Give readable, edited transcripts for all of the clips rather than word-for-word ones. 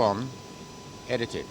On, edited.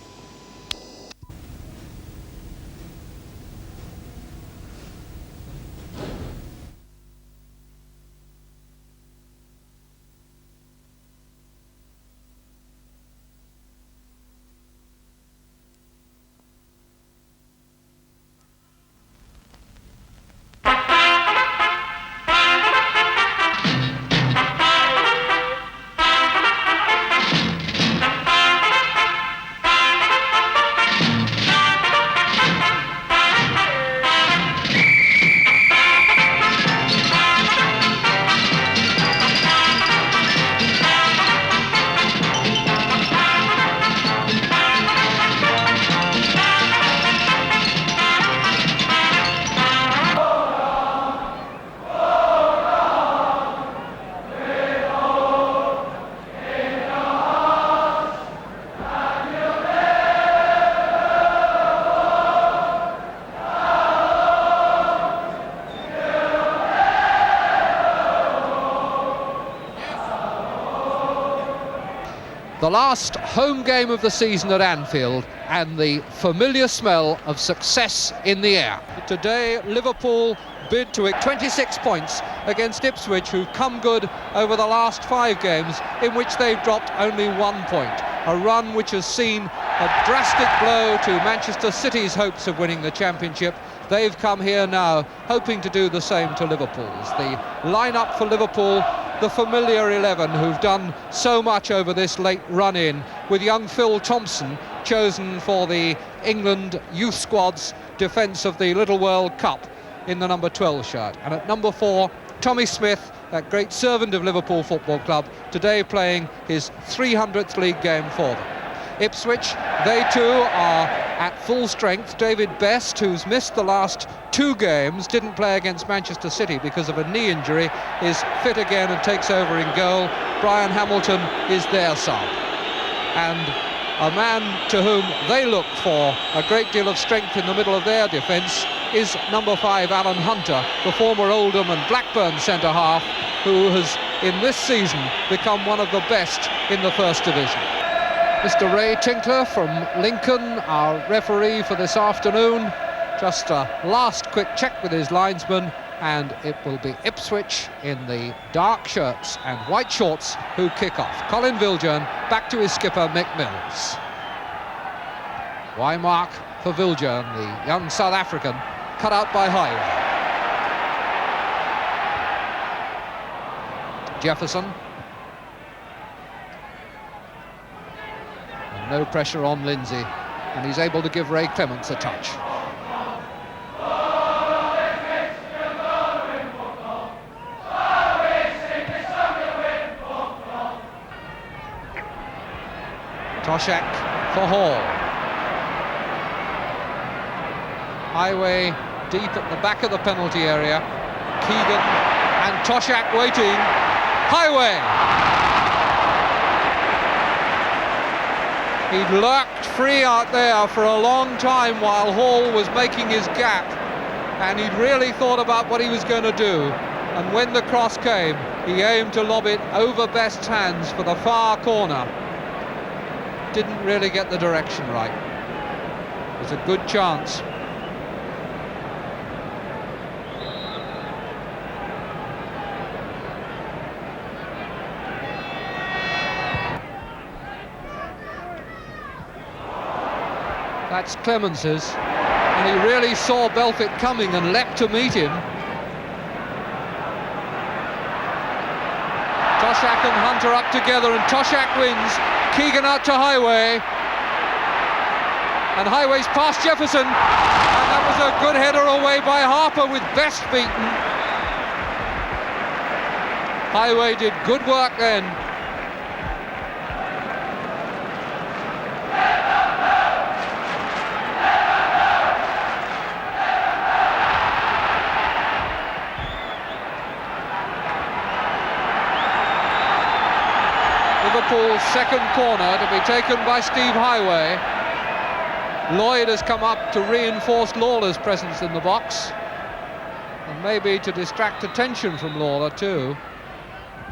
The last home game of the season at Anfield, and the familiar smell of success in the air. Today, Liverpool bid to 26 points against Ipswich, who've come good over the last 5 games, in which they've dropped only 1 point. A run which has seen a drastic blow to Manchester City's hopes of winning the championship. They've come here now, hoping to do the same to Liverpool's. The lineup for Liverpool, the familiar 11 who've done so much over this late run-in, with young Phil Thompson chosen for the England youth squad's defence of the Little World Cup in the number 12 shirt. And at number 4, Tommy Smith, that great servant of Liverpool Football Club, today playing his 300th league game for them. Ipswich, they too are at full strength. David Best, who's missed the last 2 games, didn't play against Manchester City because of a knee injury, is fit again and takes over in goal. Brian Hamilton is their sub. And a man to whom they look for a great deal of strength in the middle of their defence is number 5, Alan Hunter, the former Oldham and Blackburn centre-half, who has, in this season, become one of the best in the First Division. Mr. Ray Tinkler from Lincoln, our referee for this afternoon. Just a last quick check with his linesman, and it will be Ipswich in the dark shirts and white shorts who kick off. Colin Viljoen back to his skipper, Mick Mills. Wymark for Viljoen, the young South African, cut out by Highway. Jefferson. No pressure on Lindsay, and he's able to give Ray Clements a touch. Toshak for Hall. Highway deep at the back of the penalty area. Keegan and Toshak waiting. Highway! He'd lurked free out there for a long time while Hall was making his gap, and he'd really thought about what he was going to do. And when the cross came, he aimed to lob it over Best's hands for the far corner. Didn't really get the direction right. It was a good chance. That's Clemens's, and he really saw Belfitt coming and leapt to meet him. Toshak and Hunter up together, and Toshak wins. Keegan out to Highway, and Highway's past Jefferson, and that was a good header away by Harper with Best beaten. Highway did good work then. Liverpool's second corner to be taken by Steve Highway. Lloyd has come up to reinforce Lawler's presence in the box, and maybe to distract attention from Lawler too.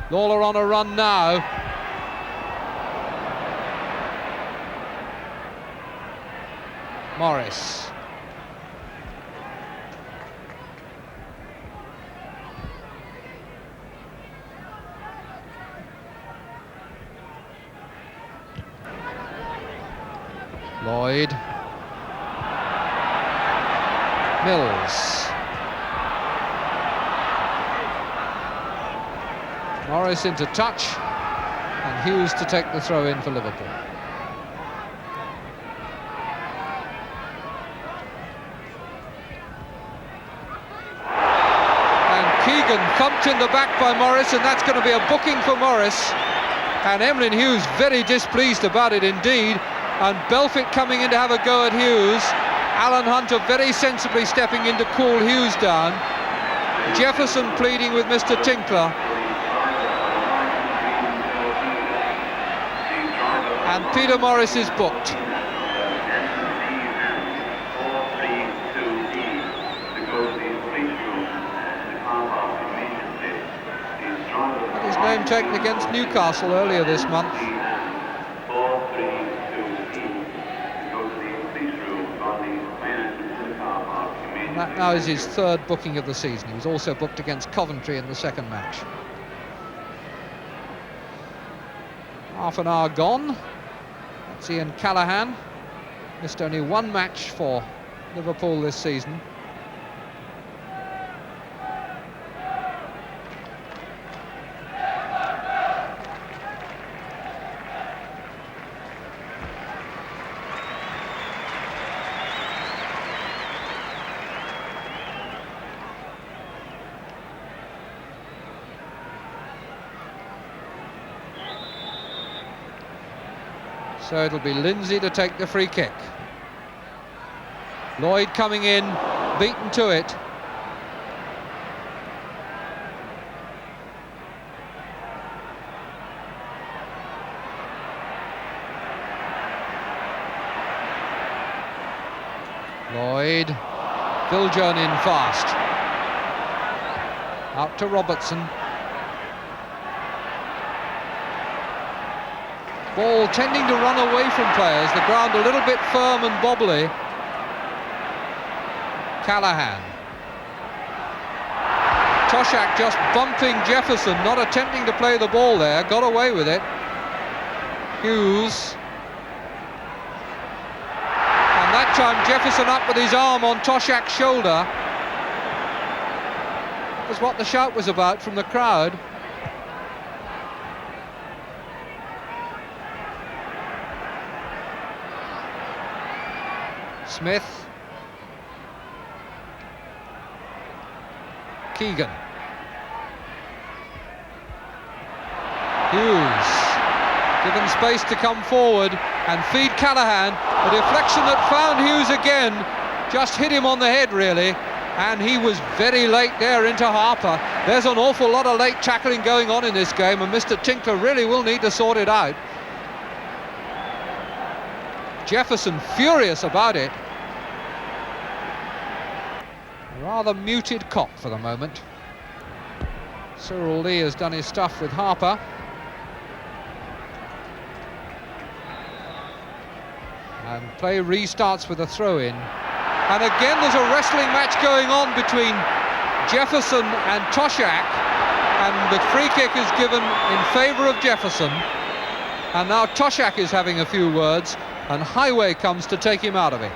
Lawler on a run now. Morris. Lloyd. Mills. Morris into touch, and Hughes to take the throw in for Liverpool. And Keegan thumped in the back by Morris, and that's going to be a booking for Morris. And Emlyn Hughes very displeased about it indeed. And Belfitt coming in to have a go at Hughes. Alan Hunter very sensibly stepping in to cool Hughes down. Jefferson pleading with Mr. Tinkler. And Peter Morris is booked. Had his name taken against Newcastle earlier this month. And that now is his third booking of the season. He was also booked against Coventry in the second match. Half an hour gone. That's Ian Callaghan. Missed only one match for Liverpool this season. So it'll be Lindsay to take the free kick. Lloyd coming in, beaten to it. Lloyd, Viljoen in fast. Out to Robertson. Ball tending to run away from players, the ground a little bit firm and bobbly. Callaghan. Toshak just bumping Jefferson, not attempting to play the ball there, got away with it. Hughes. And that time Jefferson up with his arm on Toshak's shoulder. That was what the shout was about from the crowd. Smith. Keegan. Hughes. Given space to come forward and feed Callaghan. A deflection that found Hughes again. Just hit him on the head, really. And he was very late there into Harper. There's an awful lot of late tackling going on in this game, and Mr. Tinkler really will need to sort it out. Jefferson furious about it. Rather muted Cock for the moment. Cyril Lee has done his stuff with Harper. And play restarts with a throw-in. And again there's a wrestling match going on between Jefferson and Toshak. And the free kick is given in favour of Jefferson. And now Toshak is having a few words, and Highway comes to take him out of it.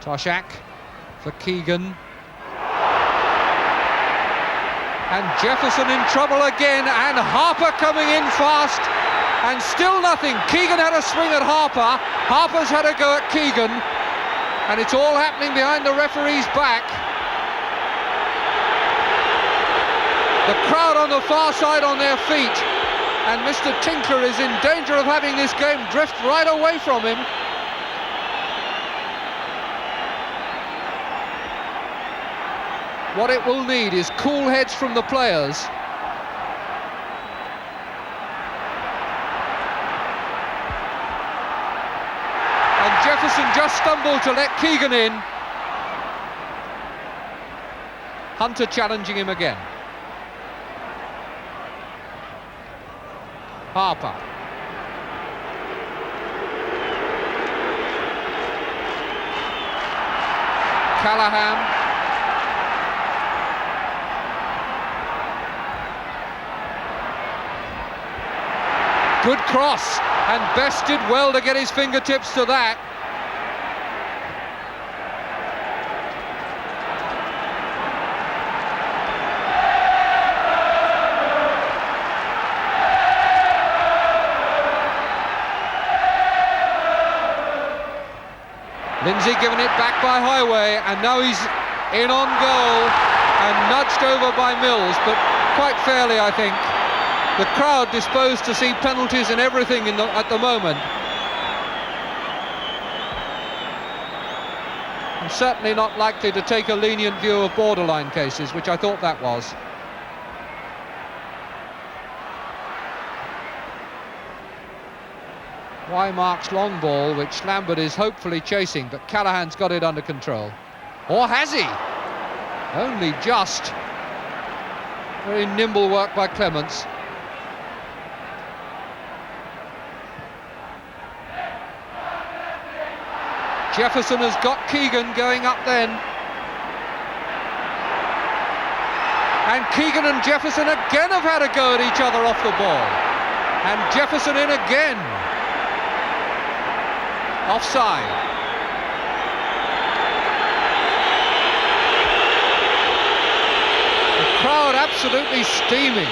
Toshak for Keegan. And Jefferson in trouble again, and Harper coming in fast, and still nothing. Keegan had a swing at Harper, Harper's had a go at Keegan, and it's all happening behind the referee's back. The crowd on the far side on their feet, and Mr. Tinkler is in danger of having this game drift right away from him. what it will need is cool heads from the players. And Jefferson just stumbled to let Keegan in. Hunter challenging him again. Harper. Callahan. Good cross, and Best did well to get his fingertips to that. Lindsay giving it back by Highway, and now he's in on goal and nudged over by Mills, but quite fairly, I think. The crowd disposed to see penalties and everything at the moment. And certainly not likely to take a lenient view of borderline cases, which I thought that was. Mark's long ball, which Lambert is hopefully chasing, but Callahan's got it under control. Or has he? Only just. Very nimble work by Clements. Jefferson has got Keegan going up then. And Keegan and Jefferson again have had a go at each other off the ball. And Jefferson in again. Offside. The crowd absolutely steaming.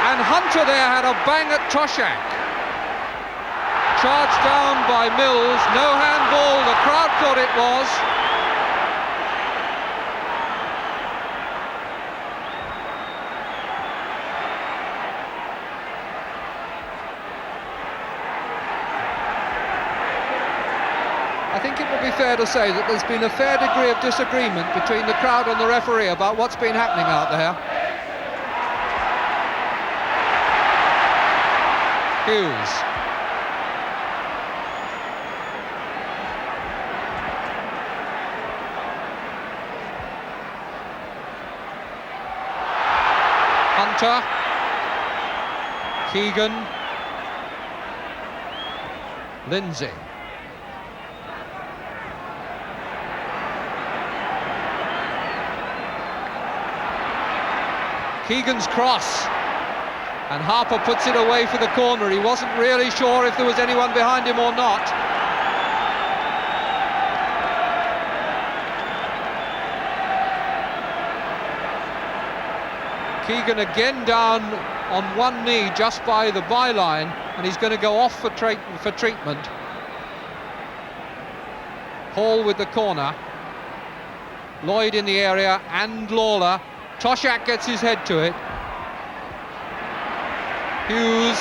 And Hunter there had a bang at Toshak. Charged down by Mills, no handball, the crowd thought it was. I think it would be fair to say that there's been a fair degree of disagreement between the crowd and the referee about what's been happening out there. Hughes. Hunter. Keegan. Lindsay. Keegan's cross, and Harper puts it away for the corner. He wasn't really sure if there was anyone behind him or not. Keegan again down on one knee just by the byline, and he's going to go off for treatment. Hall with the corner. Lloyd in the area, and Lawler. Toshak gets his head to it. Hughes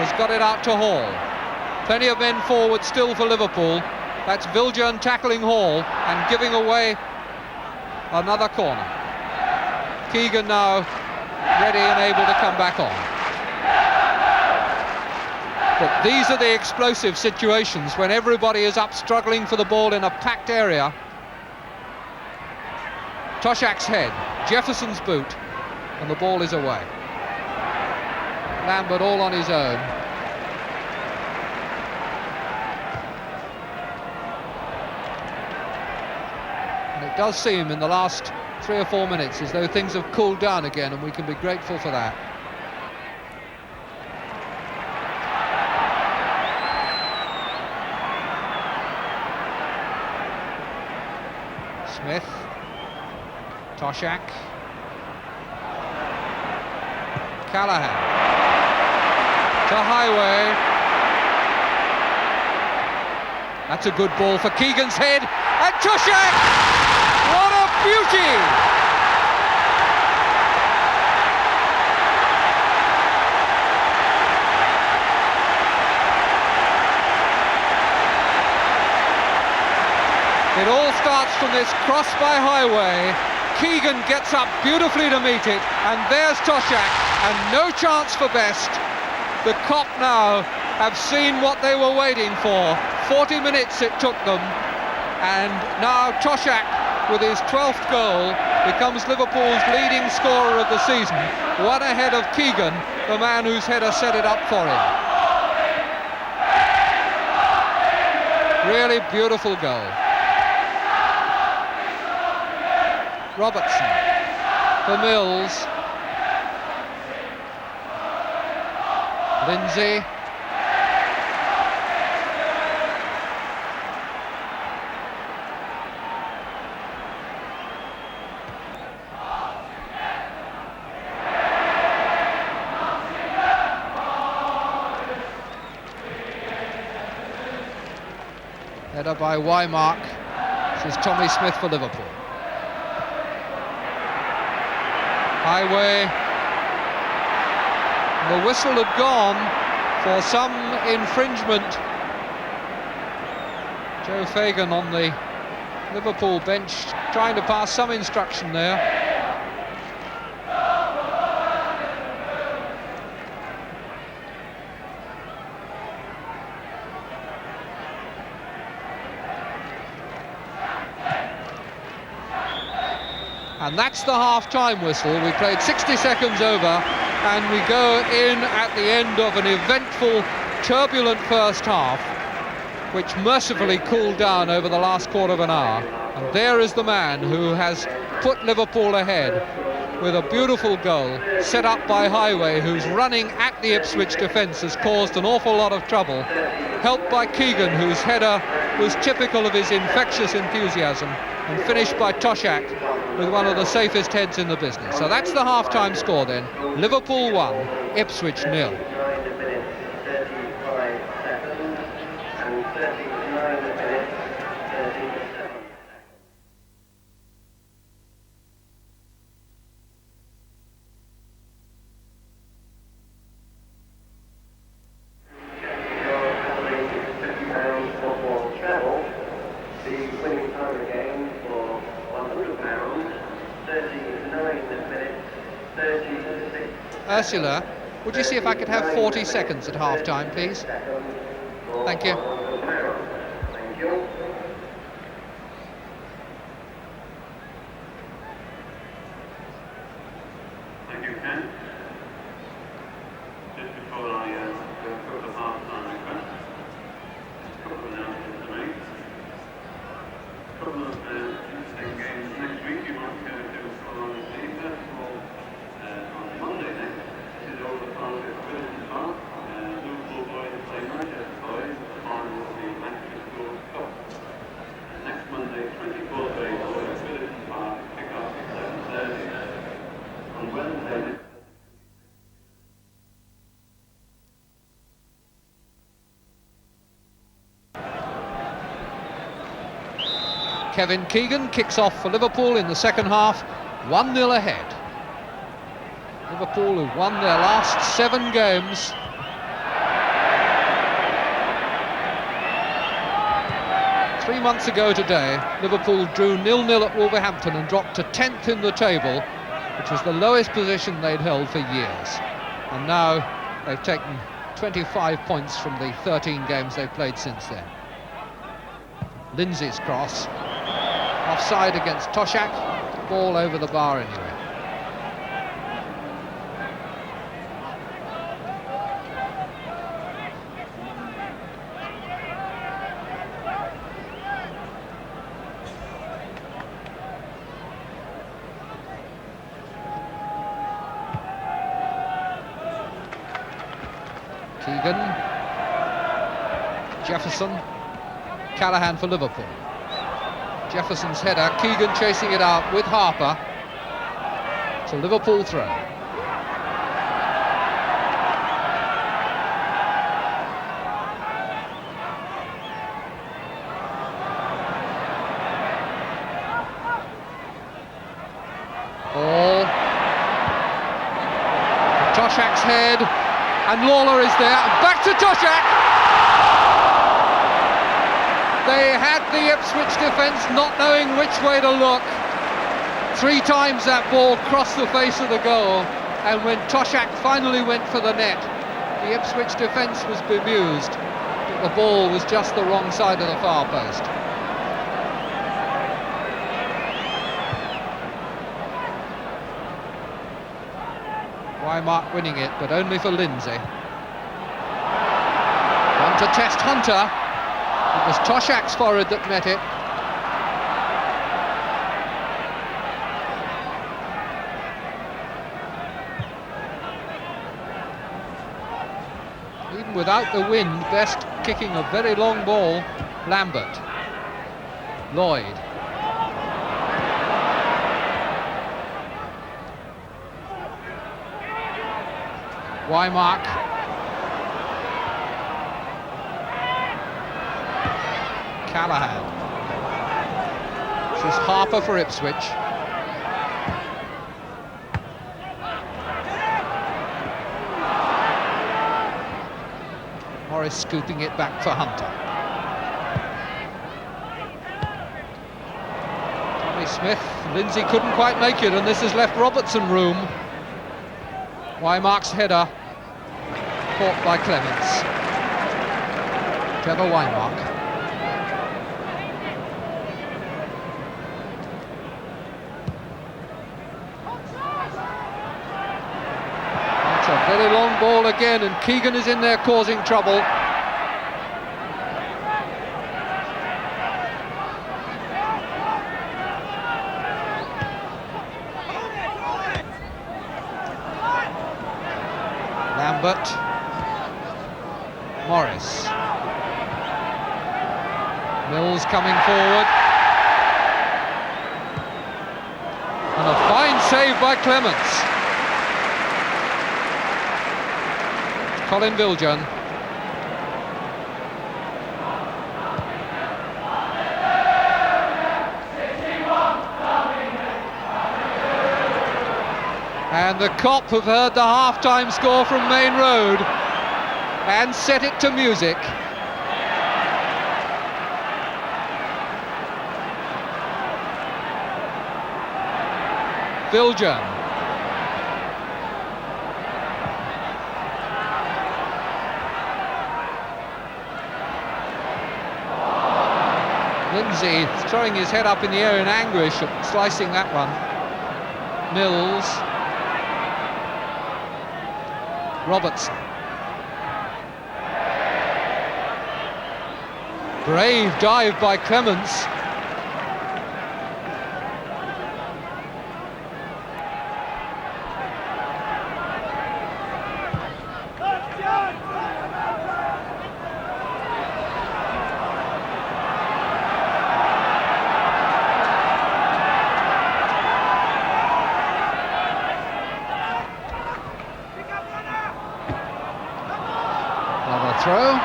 has got it out to Hall. Plenty of men forward still for Liverpool. That's Viljoen tackling Hall and giving away another corner. Keegan now ready and able to come back on. But these are the explosive situations when everybody is up struggling for the ball in a packed area. Toshak's head, Jefferson's boot, and the ball is away. Lambert all on his own. And it does seem in the last 3 or 4 minutes as though things have cooled down again, and we can be grateful for that. Smith. Toshak. Callahan. To Highway. That's a good ball for Keegan's head. And Toshak! What a beauty! starts from this cross by Highway. Keegan gets up beautifully to meet it, and there's Toshak, and no chance for Best. The Kop now have seen what they were waiting for. 40 minutes it took them, and now Toshak, with his 12th goal, becomes Liverpool's leading scorer of the season, one ahead of Keegan, the man whose header set it up for him. Really beautiful goal. Robertson for Mills. Lindsay. Header by Wymark. This is Tommy Smith for Liverpool. Highway. The whistle had gone for some infringement. Joe Fagan on the Liverpool bench trying to pass some instruction there. And that's the half-time whistle. We played 60 seconds over, and we go in at the end of an eventful, turbulent first half, which mercifully cooled down over the last quarter of an hour. And there is the man who has put Liverpool ahead with a beautiful goal set up by Highway, who's running at the Ipswich defence, has caused an awful lot of trouble, helped by Keegan, whose header was typical of his infectious enthusiasm, and finished by Toshak with one of the safest heads in the business. So that's the half-time score then. Liverpool 1, Ipswich 0. Ursula, would you see if I could have 40 seconds at half-time, please? Thank you. Thank you, Ken. Just before I go to the half-time request, a couple of announcements to make. A couple of interesting games next week you might go to follow and see. First of all, on Monday next, this is over the park at Wilson Park. Liverpool boys play Manchester boys at the final of the Manchester Schools Cup. Next Monday, 24th of April at Wilson Park, kick-off at 7:30. On Wednesday, Kevin Keegan kicks off for Liverpool in the second half, 1-0 ahead. Liverpool who've won their last 7 games. Three months ago today, Liverpool drew 0-0 at Wolverhampton and dropped to 10th in the table, which was the lowest position they'd held for years. And now they've taken 25 points from the 13 games they've played since then. Lindsay's cross. Offside against Toshak. Ball over the bar anyway. Keegan, Jefferson, Callaghan for Liverpool. Jefferson's header, Keegan chasing it out with Harper. It's a Liverpool throw. Ball. Toshak's head. And Lawler is there, back to Toshak! They had the Ipswich defence not knowing which way to look. 3 times that ball crossed the face of the goal, and when Toshak finally went for the net, the Ipswich defence was bemused that the ball was just the wrong side of the far post. Wymark winning it, but only for Lindsay. On to test Hunter. It was Toshak's forehead that met it. Even without the wind, Best kicking a very long ball. Lambert. Lloyd. Wymark. Callahan. This is Harper for Ipswich. Morris scooping it back for Hunter. Tommy Smith. Lindsay couldn't quite make it, and this has left Robertson room. Wymark's header caught by Clements. Trevor Wymark. That's a very long ball again, and Keegan is in there causing trouble. Lambert. Morris. Mills coming forward. And a fine save by Clements. Colin Viljoen. And the Cop have heard the half-time score from Main Road and set it to music. Viljoen. Lindsay throwing his head up in the air in anguish at slicing that one. Mills. Robertson. Brave dive by Clements. Another throw.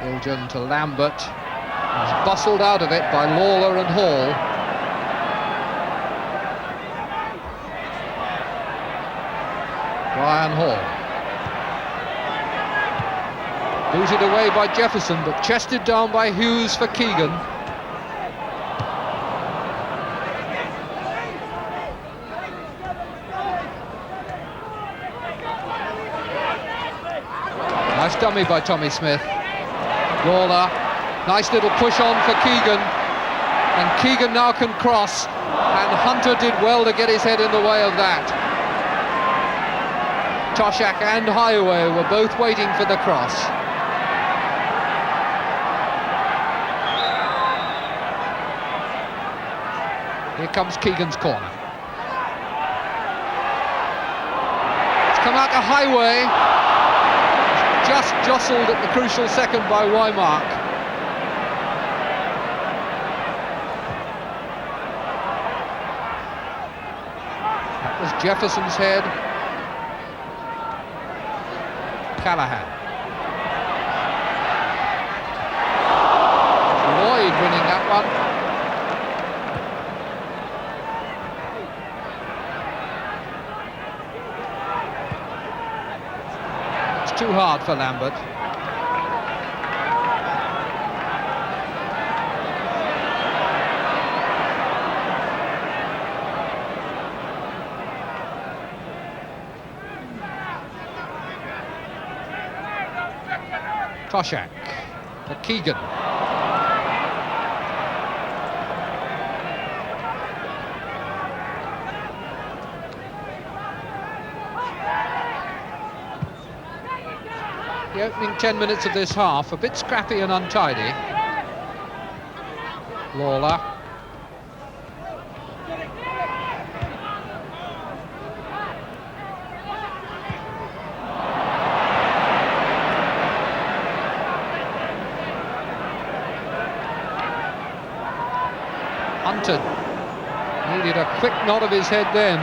Viljoen to Lambert. He's bustled out of it by Lawler and Hall. Brian Hall. Booted away by Jefferson, but chested down by Hughes for Keegan. Nice dummy by Tommy Smith. Lawler, nice little push on for Keegan, and Keegan now can cross, and Hunter did well to get his head in the way of that. Toshak and Highway were both waiting for the cross. Here comes Keegan's corner. It's come out to Highway. Just jostled at the crucial second by Wymark. That was Jefferson's head. Callahan. Lloyd winning that one. too hard for Lambert. Toshak for Keegan. The opening 10 minutes of this half, a bit scrappy and untidy. Lawler. Hunted. Needed a quick nod of his head then.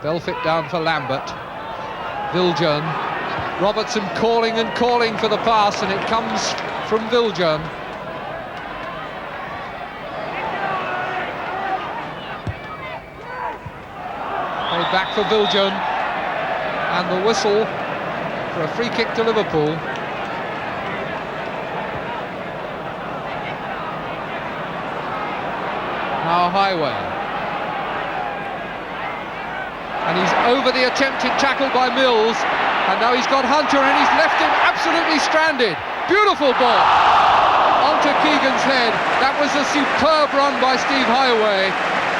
Belfit down for Lambert. Viljoen. Robertson calling and calling for the pass, and it comes from Viljoen. Played back for Viljoen, and the whistle for a free kick to Liverpool. Now Highway. And he's over the attempted tackle by Mills, and now he's got Hunter, and he's left him absolutely stranded. Beautiful ball onto Keegan's head. That was a superb run by Steve Highway,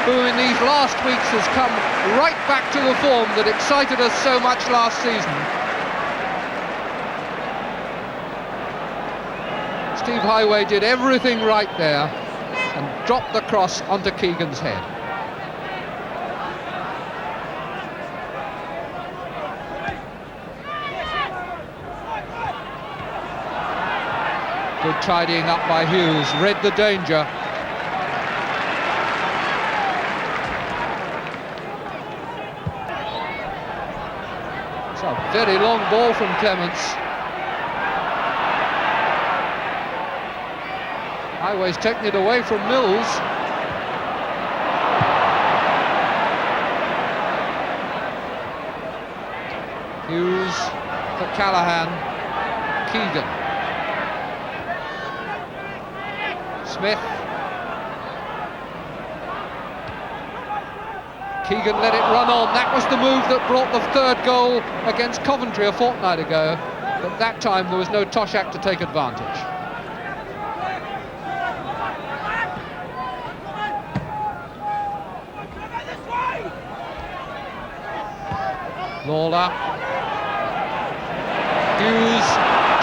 who in these last weeks has come right back to the form that excited us so much last season. Steve Highway did everything right there and dropped the cross onto Keegan's head. Good tidying up by Hughes, read the danger. It's a very long ball from Clements. Highway's taken it away from Mills. Hughes for Callahan. Keegan. Smith. Keegan let it run on. That was the move that brought the third goal against Coventry a fortnight ago. But that time there was no Toshak to take advantage. Lawler. Hughes.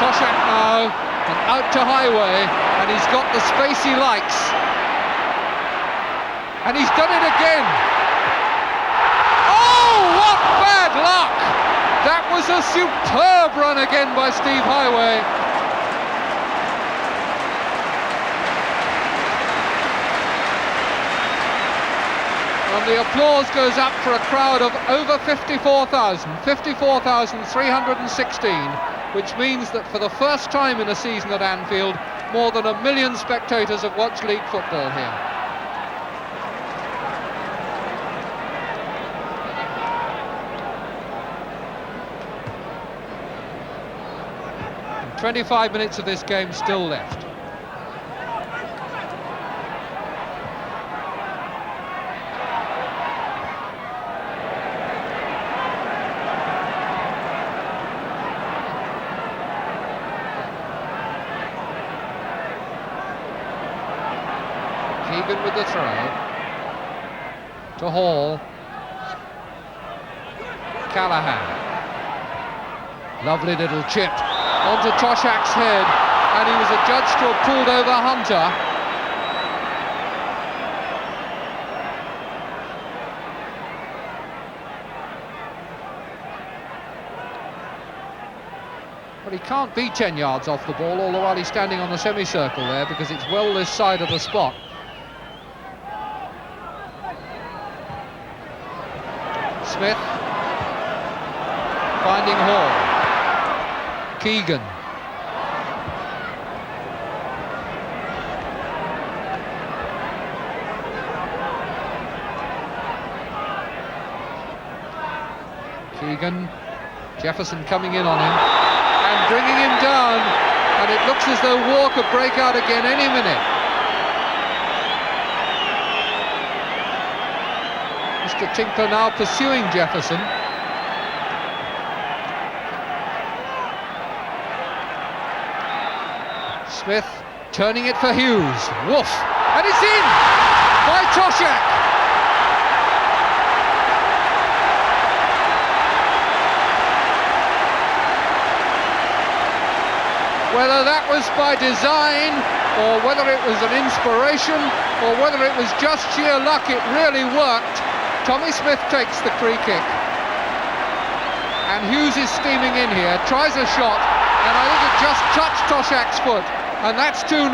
Toshak now. And out to Highway, and he's got the space he likes. And he's done it again. Oh, what bad luck! That was a superb run again by Steve Highway. And the applause goes up for a crowd of over 54,000, 54,316. Which means that for the first time in a season at Anfield, more than 1 million spectators have watched league football here. And 25 minutes of this game still left. Keegan with the throw to Hall. Callahan. Lovely little chip onto Toshak's head, and he was adjudged to have pulled over Hunter. But he can't be 10 yards off the ball, all the while he's standing on the semicircle there, because it's well this side of the spot. Smith finding Hall. Keegan. Keegan Jefferson coming in on him and bringing him down, and it looks as though war could break out again any minute. Mr. Tinkler now pursuing Jefferson. Smith turning it for Hughes. Woof! And it's in by Toshak. Whether that was by design, or whether it was an inspiration, or whether it was just sheer luck, it really worked. Tommy Smith takes the free kick. And Hughes is steaming in here, tries a shot, and I think it just touched Toshak's foot. And that's 2-0,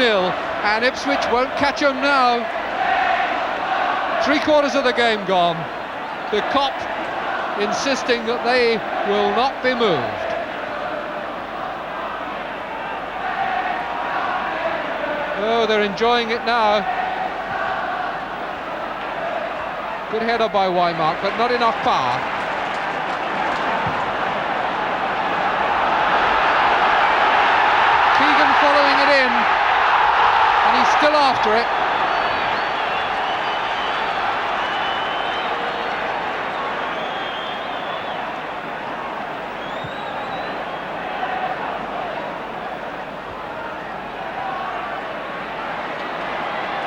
and Ipswich won't catch him now. 3/4 of the game gone. The Kop insisting that they will not be moved. Oh, they're enjoying it now. Good header by Weimark, but not enough power. Keegan following it in, and he's still after it.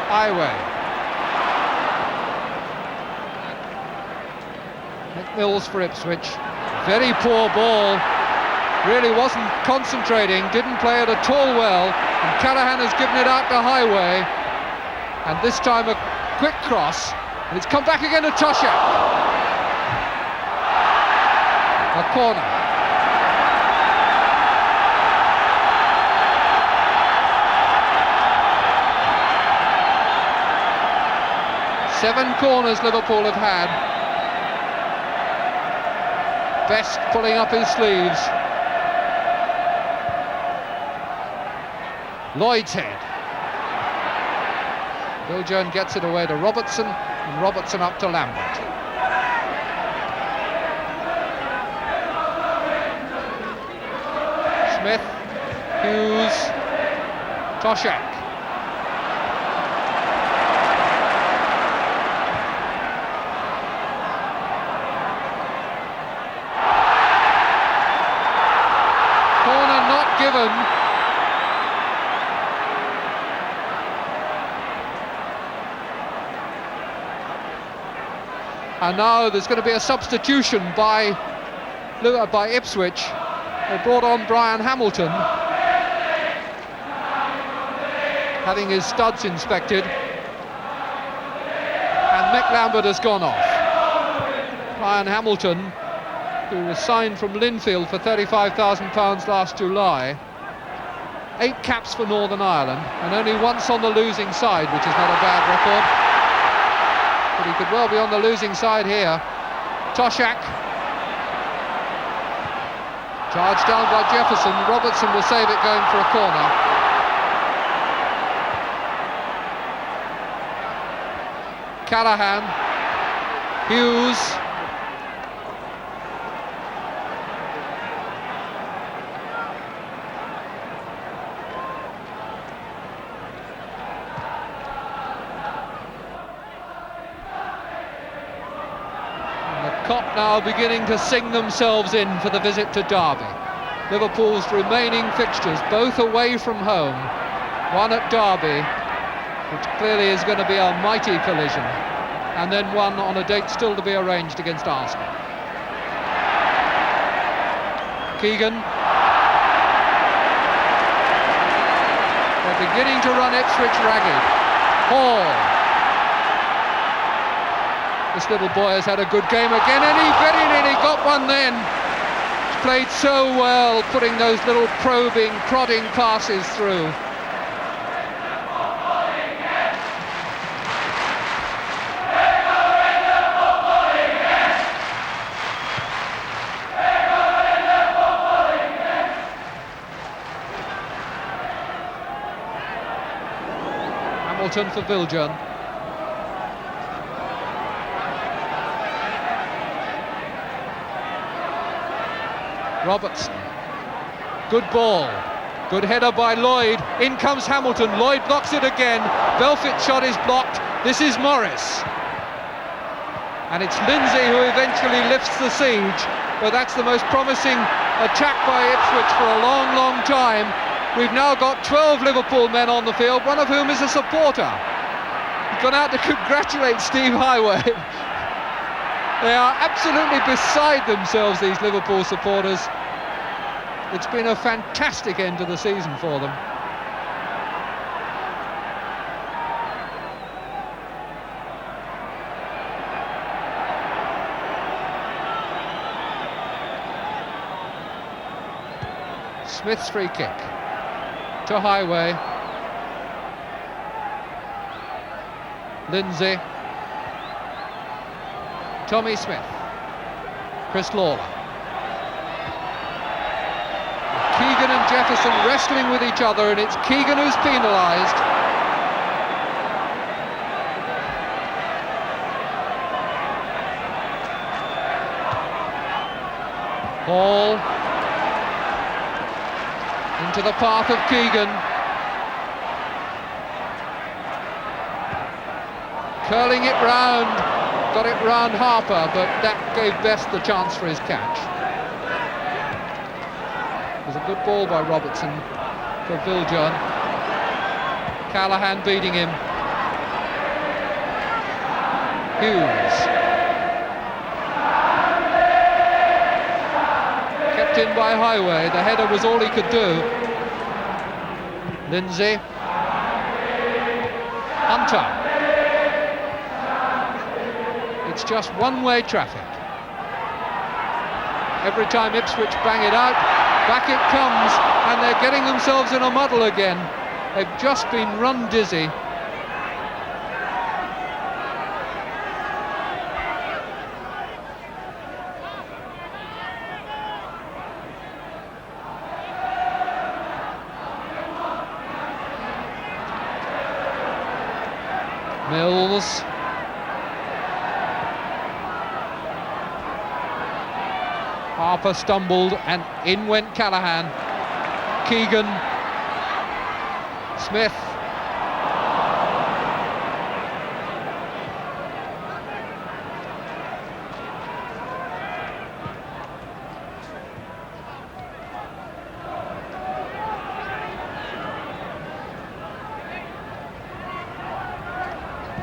Highway. McMills for Ipswich. Very poor ball. Really wasn't concentrating, didn't play it at all well. And Callahan has given it out to Highway. And this time a quick cross. And it's come back again to Toshak. A corner. Seven corners Liverpool have had. Best pulling up his sleeves. Lloyd's head. Biljon gets it away to Robertson, and Robertson up to Lambert. Smith, Hughes, Toshak. Given. And now there's going to be a substitution by Ipswich. They brought on Brian Hamilton, having his studs inspected, and Mick Lambert has gone off. Brian Hamilton, who was signed from Linfield for £35,000 last July. 8 caps for Northern Ireland, and only once on the losing side, which is not a bad record. But he could well be on the losing side here. Toshak. Charged down by Jefferson. Robertson will save it going for a corner. Callahan. Hughes. Kop now beginning to sing themselves in for the visit to Derby. Liverpool's remaining fixtures, both away from home, one at Derby, which clearly is going to be a mighty collision, and then one on a date still to be arranged against Arsenal. Keegan. They're beginning to run Ipswich ragged. Hall. This little boy has had a good game again, and he very nearly got one then. He's played so well, putting those little probing, prodding passes through. Hamilton for Biljon. Robertson. Good ball. Good header by Lloyd. In comes Hamilton. Lloyd blocks it again. Belfit's shot is blocked. This is Morris. And it's Lindsay who eventually lifts the siege. But that's the most promising attack by Ipswich for a long, long time. We've now got 12 Liverpool men on the field, one of whom is a supporter. He's gone out to congratulate Steve Highway. They are absolutely beside themselves, these Liverpool supporters. It's been a fantastic end to the season for them. Smith's free kick to Highway. Lindsay. Tommy Smith. Chris Lawler. Keegan and Jefferson wrestling with each other, and it's Keegan who's penalised. Ball into the path of Keegan. Curling it round, got it round Harper, but that gave Best the chance for his catch. It was a good ball by Robertson for Viljoen. Callahan beating him. Hughes. Kept in by Highway, the header was all he could do. Lindsay. Hunter. It's just one-way traffic. Every time Ipswich bang it out, back it comes, and they're getting themselves in a muddle again. They've just been run dizzy. Mills. Harper stumbled and in went Callahan. Keegan. Smith.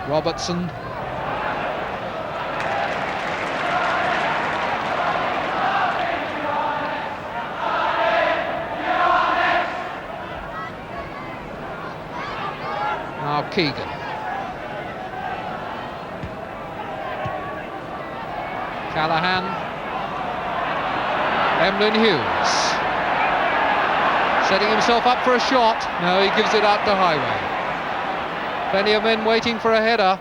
Robertson. Now Keegan. Callahan. Emlyn Hughes. Setting himself up for a shot. No, he gives it out to Highway. Plenty of men waiting for a header.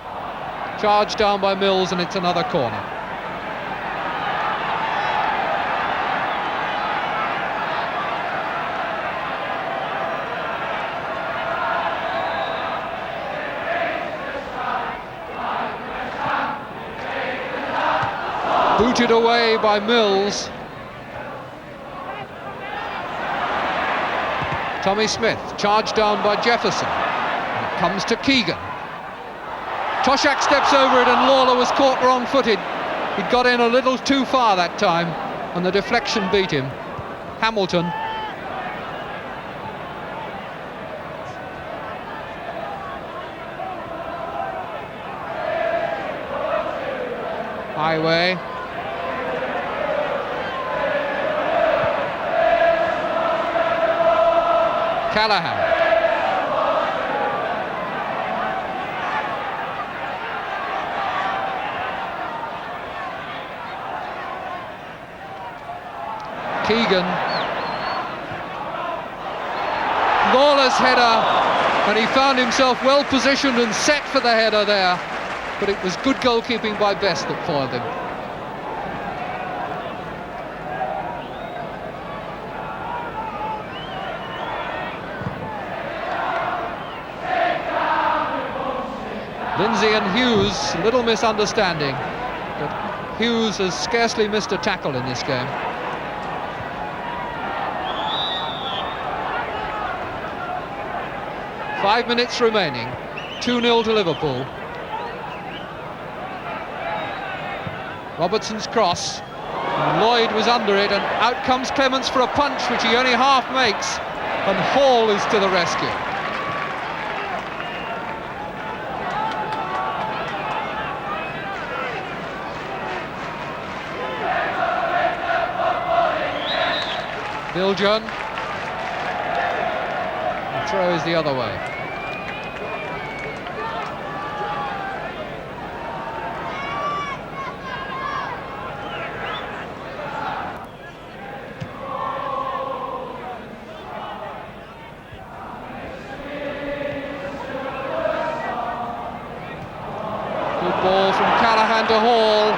Charged down by Mills, and it's another corner. Booted away by Mills. Tommy Smith, charged down by Jefferson. Comes to Keegan. Toshak steps over it, and Lawler was caught wrong-footed. He got in a little too far that time, and the deflection beat him. Hamilton. Highway. Callahan. Keegan. Lawler's header, and he found himself well positioned and set for the header there, but it was good goalkeeping by Best that foiled him. Lindsay and Hughes, a little misunderstanding, but Hughes has scarcely missed a tackle in this game. 5 minutes remaining, 2-0 to Liverpool. Robertson's cross, and Lloyd was under it, and out comes Clements for a punch, which he only half makes, and Hall is to the rescue. Biljon. The throw is the other way. Good ball from Callahan to Hall.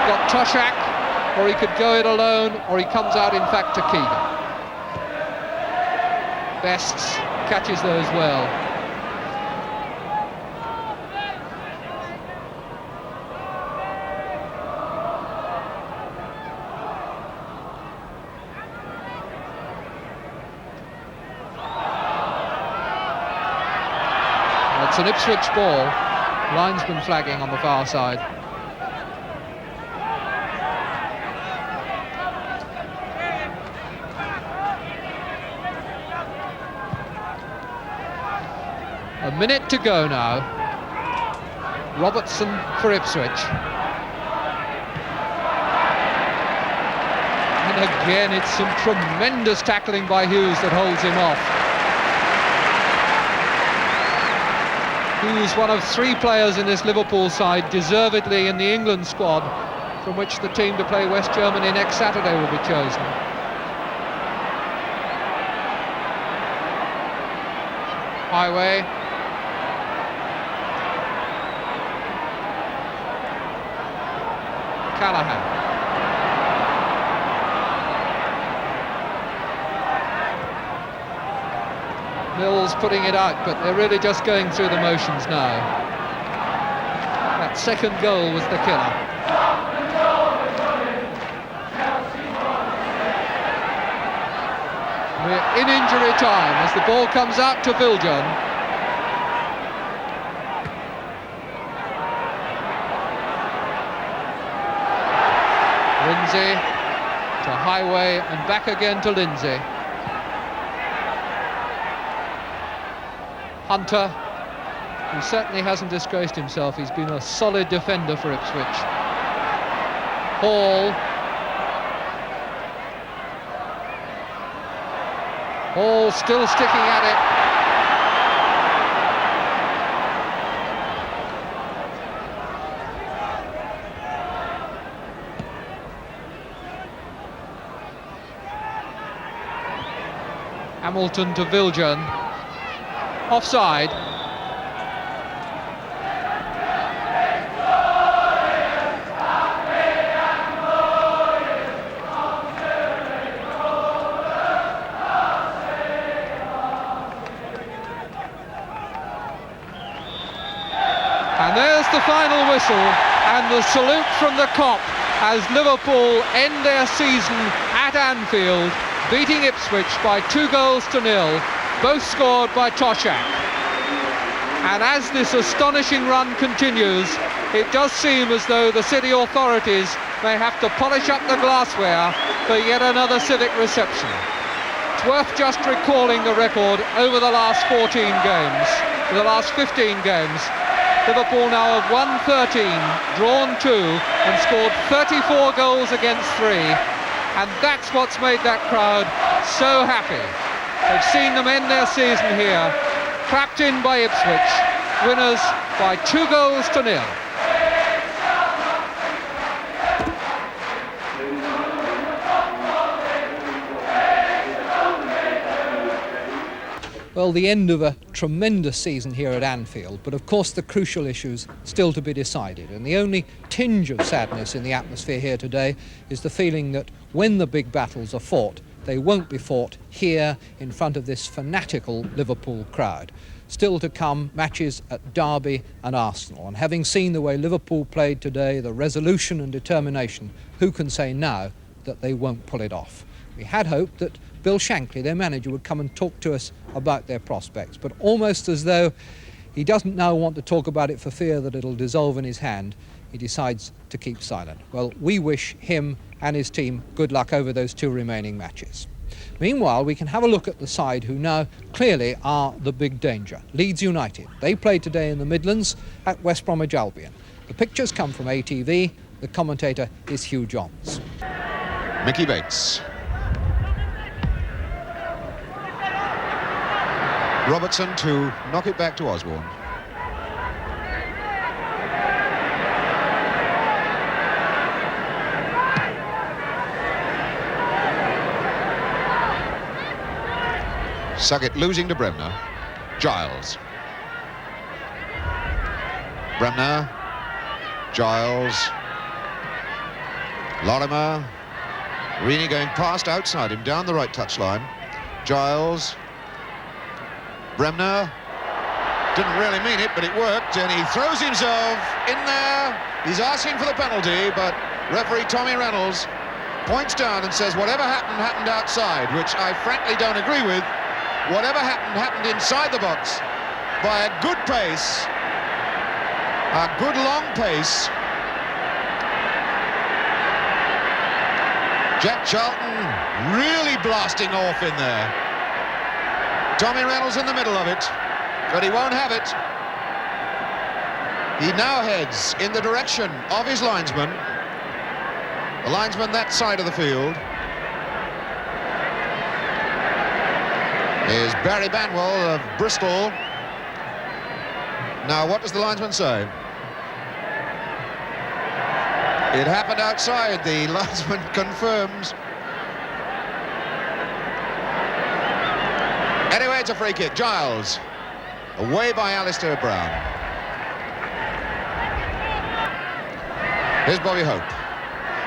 Got Toshak. Or he could go it alone, or he comes out in fact to Keegan. Bests catches those well. It's an Ipswich ball. Linesman flagging on the far side. A minute to go now. Robertson for Ipswich. And again, it's some tremendous tackling by Hughes that holds him off. Hughes, one of 3 players in this Liverpool side, deservedly in the England squad, from which the team to play West Germany next Saturday will be chosen. Highway. Callahan. Mills putting it out, but they're really just going through the motions now. That second goal was the killer. We're in injury time as the ball comes out to Biljon. Lindsay to Highway and back again to Lindsay. Hunter, who certainly hasn't disgraced himself, he's been a solid defender for Ipswich. Hall. Hall still sticking at it. Hamilton to Biljon. Offside. And there's the final whistle and the salute from the Kop as Liverpool end their season at Anfield, beating Ipswich by 2-0, both scored by Toshak. And as this astonishing run continues, it does seem as though the city authorities may have to polish up the glassware for yet another civic reception. It's worth just recalling the record over the last 15 games. Liverpool now have won 13, drawn 2, and scored 34 goals against 3. And that's what's made that crowd so happy. They've seen them end their season here, clapped in by Ipswich, winners by 2-0. Well, the end of a tremendous season here at Anfield, but of course the crucial issues still to be decided. And the only tinge of sadness in the atmosphere here today is the feeling that when the big battles are fought, they won't be fought here in front of this fanatical Liverpool crowd. Still to come, matches at Derby and Arsenal. And having seen the way Liverpool played today, the resolution and determination, who can say now that they won't pull it off? We had hoped that Bill Shankly, their manager, would come and talk to us about their prospects, but almost as though he doesn't now want to talk about it for fear that it'll dissolve in his hand, he decides to keep silent. Well, we wish him and his team good luck over those 2 remaining matches. Meanwhile, we can have a look at the side who now clearly are the big danger. Leeds United. They played today in the Midlands at West Bromwich Albion. The pictures come from ATV. The commentator is Hugh Johns. Mickey Bates. Robertson to knock it back to Osborne. Suggett losing to Bremner. Giles. Bremner. Giles. Lorimer. Reaney going past outside him down the right touchline. Giles. Bremner. Didn't really mean it, but it worked, and he throws himself in there. He's asking for the penalty, but referee Tommy Reynolds points down and says whatever happened, happened outside, which I frankly don't agree with. Whatever happened, happened inside the box by a good pace, a good long pace. Jack Charlton really blasting off in there. Tommy Reynolds in the middle of it, but he won't have it. He now heads in the direction of his linesman. The linesman that side of the field is Barry Banwell of Bristol. Now, what does the linesman say? It happened outside, the linesman confirms. Anyway, it's a free kick. Giles, away by Alistair Brown. Here's Bobby Hope.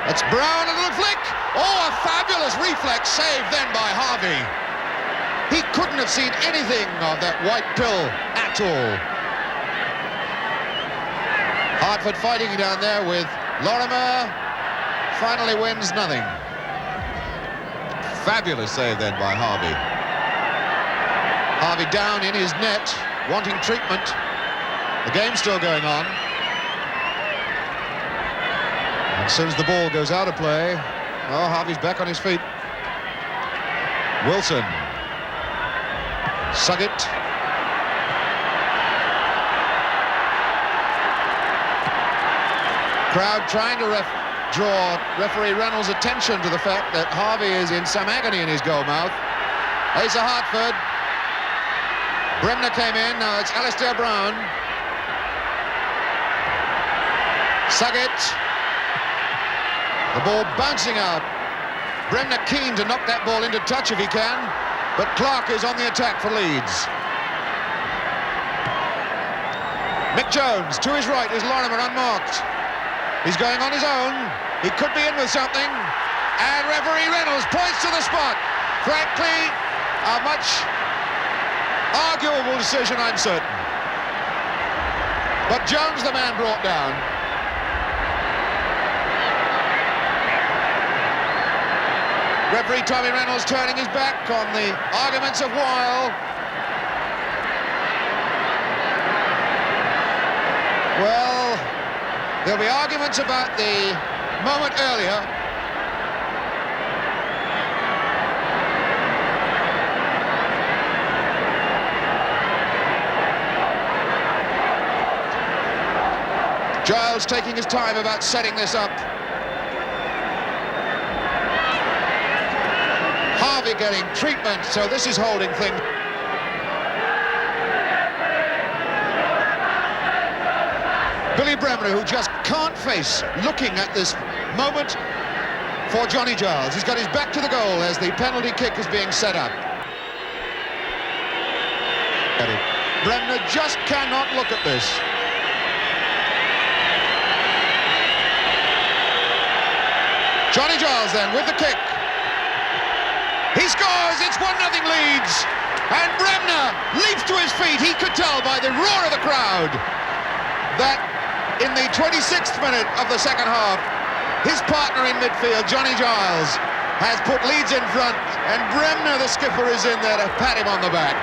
That's Brown, a little flick. Oh, a fabulous reflex save then by Harvey. He couldn't have seen anything of that white pill at all. Hartford fighting down there with Lorimer. Finally wins nothing. Fabulous save then by Harvey. Harvey down in his net, wanting treatment. The game's still going on. And as soon as the ball goes out of play, oh, Harvey's back on his feet. Wilson. Suggett. Crowd trying to draw referee Reynolds' attention to the fact that Harvey is in some agony in his goal mouth. Asa Hartford. Bremner came in, now it's Alistair Brown. Suggett. The ball bouncing out. Bremner keen to knock that ball into touch if he can, but Clark is on the attack for Leeds. Mick Jones, to his right is Lorimer unmarked. He's going on his own. He could be in with something. And referee Reynolds points to the spot. Frankly, a much arguable decision, I'm certain. But Jones, the man brought down. Referee Tommy Reynolds turning his back on the arguments of Weil. Well, there'll be arguments about the moment earlier. Giles taking his time about setting this up. Harvey getting treatment, so this is holding things. Billy Bremner, who just can't face looking at this moment for Johnny Giles. He's got his back to the goal as the penalty kick is being set up. Bremner just cannot look at this. Johnny Giles then with the kick. He scores, it's 1-0 Leeds. And Bremner leaps to his feet. He could tell by the roar of the crowd that in the 26th minute of the second half, his partner in midfield, Johnny Giles, has put Leeds in front, and Bremner, the skipper, is in there to pat him on the back.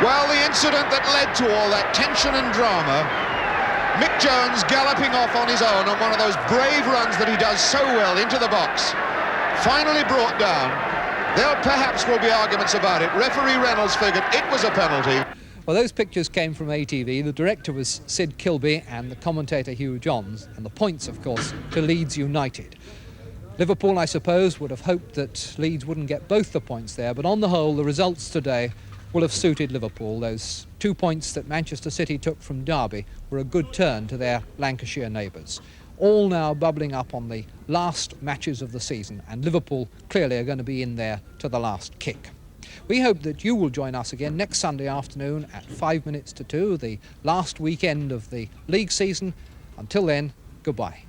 Well, the incident that led to all that tension and drama, Mick Jones galloping off on his own on one of those brave runs that he does so well into the box, finally brought down. There perhaps will be arguments about it. Referee Reynolds figured it was a penalty. Well, those pictures came from ATV. The director was Sid Kilby and the commentator Hugh Johns, and the points, of course, to Leeds United. Liverpool, I suppose, would have hoped that Leeds wouldn't get both the points there, but on the whole, the results today will have suited Liverpool. Those 2 points that Manchester City took from Derby were a good turn to their Lancashire neighbours. All now bubbling up on the last matches of the season, and Liverpool clearly are going to be in there to the last kick. We hope that you will join us again next Sunday afternoon at 5 minutes to 2, the last weekend of the league season. Until then, goodbye.